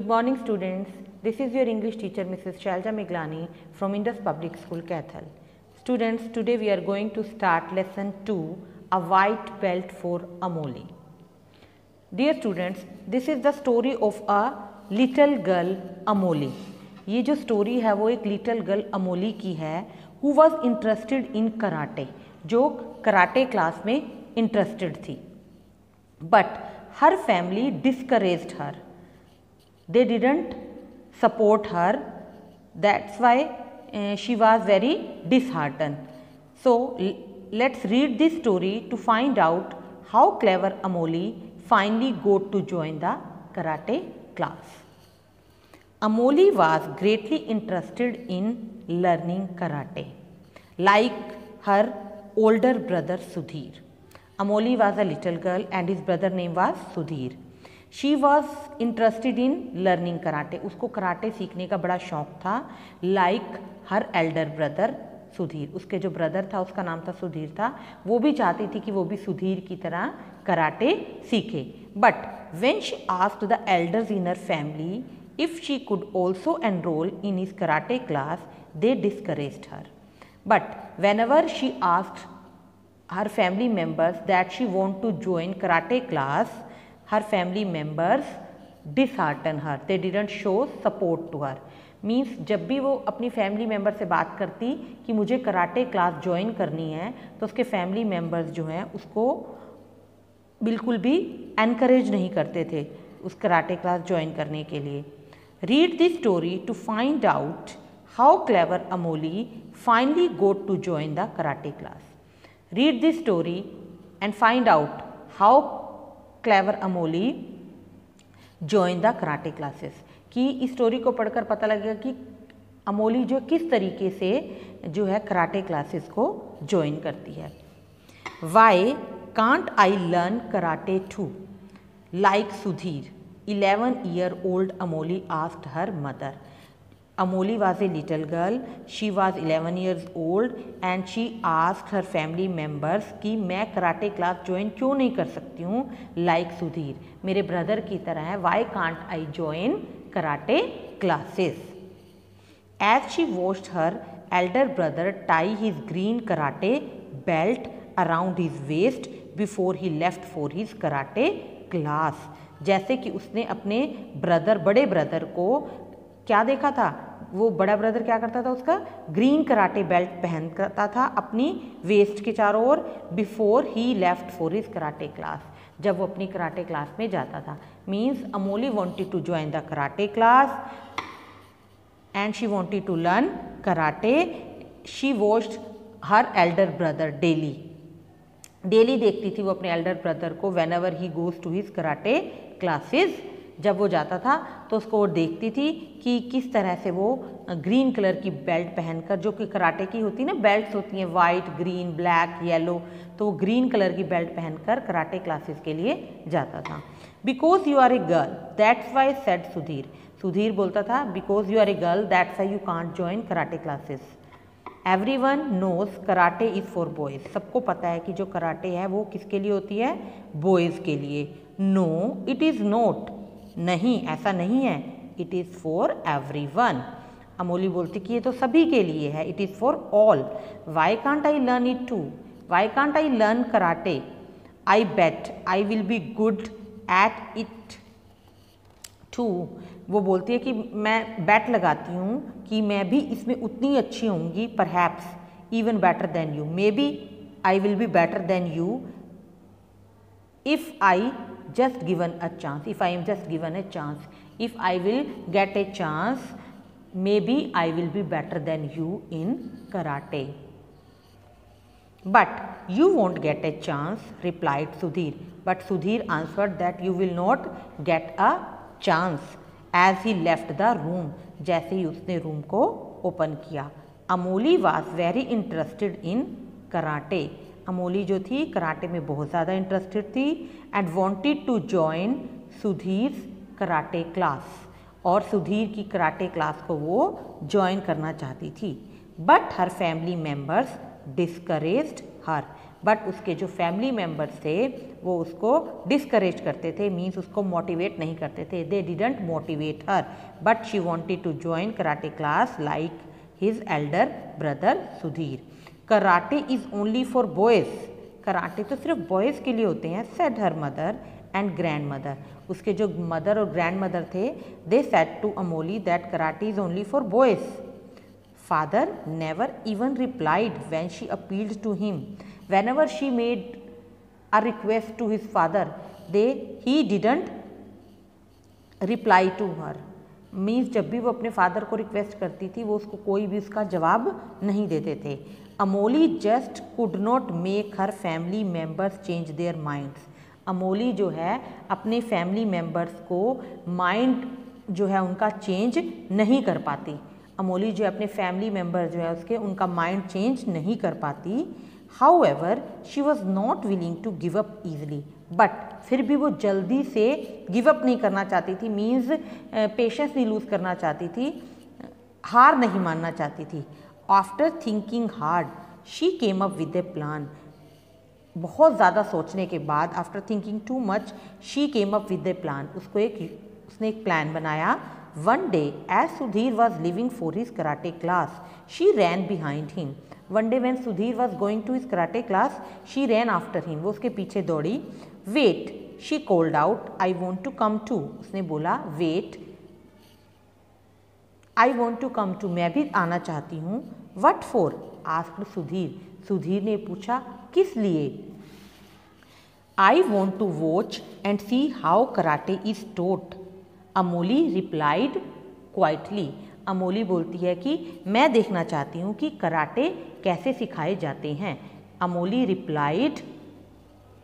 Good morning students, this is your English teacher Mrs. Shalja Miglani from Indus Public School Kathal. Students, today we are going to start lesson 2, a white belt for Amoli. Dear students, this is the story of a little girl Amoli. ये जो story है वो एक little girl Amoli की है who was interested in karate, जो karate class में interested थी. But her family discouraged her. They didn't support her, that's why she was very disheartened. So let's read this story to find out how clever Amoli finally got to join the karate class. Amoli was greatly interested in learning karate, like her older brother Sudhir. Amoli was a little girl and his brother name was Sudhir. She was interested in learning karate. उसको karate सीखने का बड़ा शौक था. Like her elder brother Sudhir, उसके जो brother था उसका नाम था सुधीर था, वो भी चाहती थी कि वो भी सुधीर की तरह कराटे सीखे. But when she asked the elders in her family if she could also enroll in his karate class, they discouraged her. But whenever she asked her family members that she want to join karate class, her family members disheartened her. They didn't show support to her. Means जब भी वो अपनी family member से बात करती कि मुझे karate class join करनी है तो उसके फैमिली मेम्बर्स जो हैं उसको बिल्कुल भी एनकरेज नहीं करते थे उस कराटे क्लास ज्वाइन करने के लिए. Read this story to find out how clever Amoli finally got to join the karate class. Read this story and find out how clever Amoli join the karate classes. कि इस story को पढ़कर पता लगेगा कि अमोली जो किस तरीके से जो है कराटे क्लासेस को ज्वाइन करती है. Why can't I learn karate too like Sudhir, 11-year-old Amoli asked her mother. Amoli was a little girl, she was 11 years old and she asked her family members कि मैं कराटे क्लास ज्वाइन क्यों नहीं कर सकती हूँ like सुधीर, मेरे ब्रदर की तरह है. Why can't I join karate classes? As she watched her elder brother tie his green karate belt around his waist before he left for his karate class. जैसे कि उसने अपने बड़े ब्रदर को क्या देखा था, वो बड़ा ब्रदर क्या करता था, उसका ग्रीन कराटे बेल्ट पहनता था अपनी वेस्ट के चारों ओर before he left for his karate class, जब वो अपनी कराटे क्लास में जाता था. Means Amoli wanted to join the karate class and she wanted to learn karate. She watched her elder brother daily देखती थी वो अपने एल्डर ब्रदर को whenever he goes to his karate classes. जब वो जाता था तो उसको वो देखती थी कि किस तरह से वो ग्रीन कलर की बेल्ट पहनकर, जो कि कराटे की होती है ना, बेल्ट्स होती हैं वाइट, ग्रीन, ब्लैक, येलो, तो वो ग्रीन कलर की बेल्ट पहनकर कराटे क्लासेस के लिए जाता था. Because you are a girl that's why said Sudhir. Sudhir बोलता था because you are a girl that's why you can't join karate classes. Everyone knows karate is for boys. सबको पता है कि जो कराटे है वो किसके लिए होती है, बॉयज़ के लिए. नो इट इज़ नॉट, नहीं ऐसा नहीं है. It is for everyone. Amoli बोलती कि ये तो सभी के लिए है. It is for all. Why can't I learn it too, why can't I learn karate. I bet I will be good at it too. वो बोलती है कि मैं बैट लगाती हूँ कि मैं भी इसमें उतनी अच्छी होंगी, perhaps even better than you, maybe I will be better than you if I just given a chance, if I am just given a chance, if I will get a chance, maybe I will be better than you in karate. But you won't get a chance, replied Sudhir. But Sudhir answered that you will not get a chance as he left the room. जैसे ही उसने room को open किया. Amoli was very interested in karate. Amoli जो थी karate में बहुत ज़्यादा interested थी and wanted to join Sudhir karate class, और सुधीर की कराटे क्लास को वो ज्वाइन करना चाहती थी. But her family members discouraged her, but उसके जो फैमिली मेम्बर्स थे वो उसको डिस्करेज करते थे, मीन्स उसको मोटिवेट नहीं करते थे। They didn't motivate her but she wanted to join karate class like his elder brother Sudhir. Karate is only for boys, karate तो सिर्फ बॉयज़ के लिए होते हैं, said her mother and grandmother. उसके जो मदर और ग्रैंड मदर थे, they said to Amoli that karate is only for boys. Father never even replied when she appealed to him. Whenever she made a request to his father, he didn't reply to her. Means जब भी वो अपने father को request करती थी वो उसको कोई भी उसका जवाब नहीं देते थे। Amoli just could not make her family members change their minds. Amoli जो है अपने फैमिली मेम्बर्स को माइंड जो है उनका चेंज नहीं कर पाती। अमोली जो अपने फैमिली मेम्बर जो है उसके उनका माइंड चेंज नहीं कर पाती। However she was not willing to give up easily, but फिर भी वो जल्दी से गिव अप नहीं करना चाहती थी, मीन्स पेशेंस नहीं लूज़ करना चाहती थी, हार नहीं मानना चाहती थी। After thinking hard she came up with A plan. बहुत ज़्यादा सोचने के बाद, after thinking too much, she came up with A plan, उसने एक प्लान बनाया। One day, as Sudhir was leaving for his karate class, she ran behind him. One day when Sudhir was going to his karate class, she ran after him. वो उसके पीछे दौड़ी। Wait, she called out, I want to come too. उसने बोला wait, I want to come too. मैं भी आना चाहती हूँ। What for? asked Sudhir. Sudhir ने पूछा किस लिए? I want to watch and see how karate is taught. Amoli replied quietly. Amoli बोलती है कि मैं देखना चाहती हूँ कि कराटे कैसे सिखाए जाते हैं। Amoli replied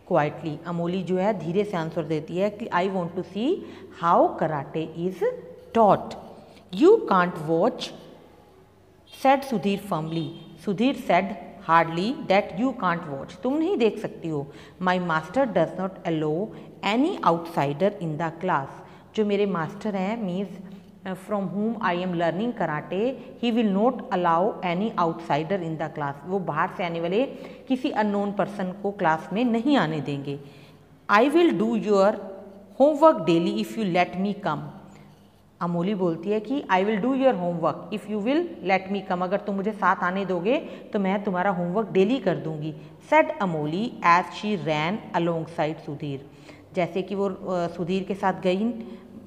quietly. अमोली जो है धीरे से आंसर देती है कि I want to see how karate is taught. You can't watch, said Sudhir firmly. Sudhir said hardly that you can't watch, तुम नहीं देख सकती हो। My master does not allow any outsider in the class. जो मेरे मास्टर हैं, means from whom I am learning karate, he will not allow any outsider in the class. वो बाहर से आने वाले किसी अननोन पर्सन को क्लास में नहीं आने देंगे। I will do your homework daily if you let me come. Amoli बोलती है कि I will do your homework if you will let me come, अगर तुम मुझे साथ आने दोगे तो मैं तुम्हारा होमवर्क डेली कर दूंगी। Said Amoli as she ran alongside Sudhir. जैसे कि वो सुधीर के साथ गई,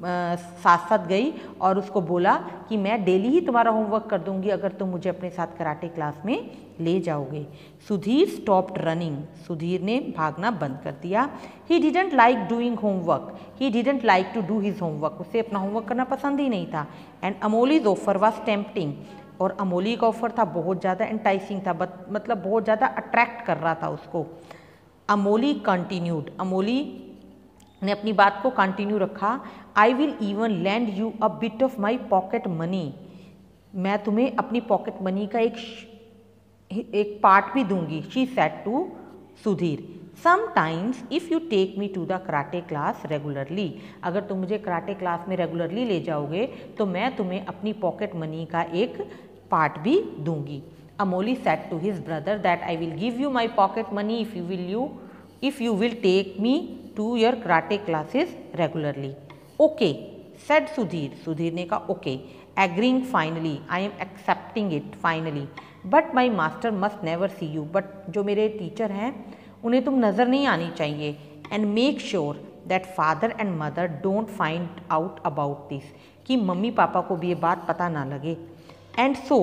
साथ साथ गई और उसको बोला कि मैं डेली ही तुम्हारा होमवर्क कर दूंगी अगर तुम मुझे अपने साथ कराटे क्लास में ले जाओगे। Sudhir stopped running. सुधीर ने भागना बंद कर दिया। He didn't like doing homework, he didn't like to do his homework. उसे अपना होमवर्क करना पसंद ही नहीं था। And Amoli's offer was tempting. और अमोली का ऑफर था बहुत ज़्यादा एंटाइसिंग था, मतलब बहुत ज़्यादा अट्रैक्ट कर रहा था उसको। अमोली कंटिन्यूड। अमोली ने अपनी बात को कंटिन्यू रखा। I will even land you a bit of my pocket money. मैं तुम्हें अपनी पॉकेट मनी का एक पार्ट भी दूंगी। She said to Sudhir. Sometimes if you take me to the karate class regularly, अगर तुम मुझे कराटे क्लास में रेगुलरली ले जाओगे तो मैं तुम्हें अपनी पॉकेट मनी का एक पार्ट भी दूंगी। Amoli said to his brother that I will give you my pocket money if you will take me to your karate classes regularly. Okay said Sudhir. Sudhir ने कहा okay. Agreeing finally, I am accepting it finally, but my master must never see you. But जो मेरे teacher हैं उन्हें तुम नज़र नहीं आनी चाहिए। And make sure that father and mother don't find out about this, कि मम्मी पापा को भी ये बात पता ना लगे। And so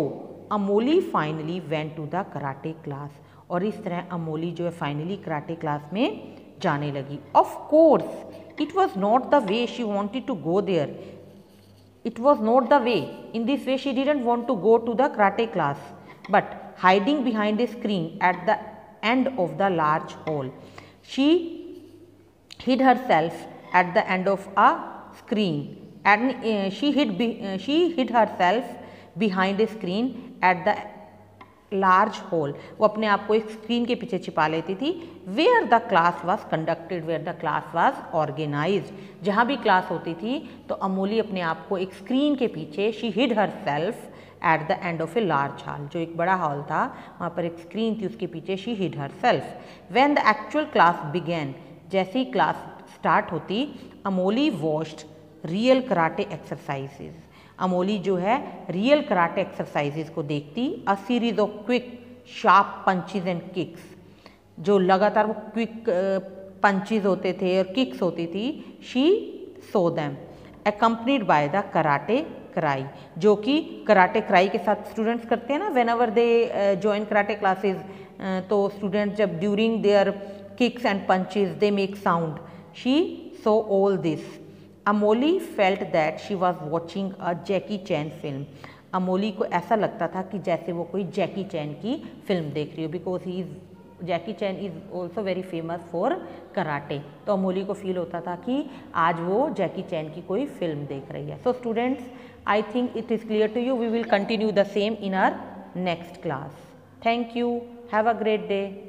Amoli finally went to the karate class. और इस तरह अमोली जो है फाइनली कराटे क्लास में जाने लगी। Of course it was not the way she wanted to go there, it was not the way, in this way she didn't want to go to the karate class, but hiding behind a screen at the end of the large hall, she hid herself at the end of a screen, and she hid herself behind a screen at the large hall. वो अपने आप को एक screen के पीछे छिपा लेती थी। Where the class was conducted, where the class was organised, जहाँ भी क्लास होती थी तो अमोली अपने आप को एक स्क्रीन के पीछे, she hid herself at the end of a large hall, जो एक बड़ा हॉल था वहाँ पर एक स्क्रीन थी, उसके पीछे she hid herself. When the actual class began, जैसे ही क्लास स्टार्ट होती, Amoli watched real karate exercises, Amoli जो है रियल कराटे एक्सरसाइजेज को देखती। A series of quick sharp punches and kicks, जो लगातार वो क्विक पंचेज होते थे और किक्स होती थी, she so them accompanied by the karate cry, जो कि कराटे क्राई के साथ स्टूडेंट्स करते हैं ना when ever they join karate classes, तो स्टूडेंट्स जब during their kicks and punches they make sound, she so all this. Amoli felt that she was watching a Jackie chain film, Amoli को ऐसा लगता था कि जैसे वो कोई जैकी चैन की फिल्म देख रही हो, because he is Jackie chain is also very famous for karate. तो अमोली को फील होता था कि आज वो जैकी चैन की कोई फिल्म देख रही है। So students, I think it is clear to you. We will continue the same in our next class. Thank you, have a great day.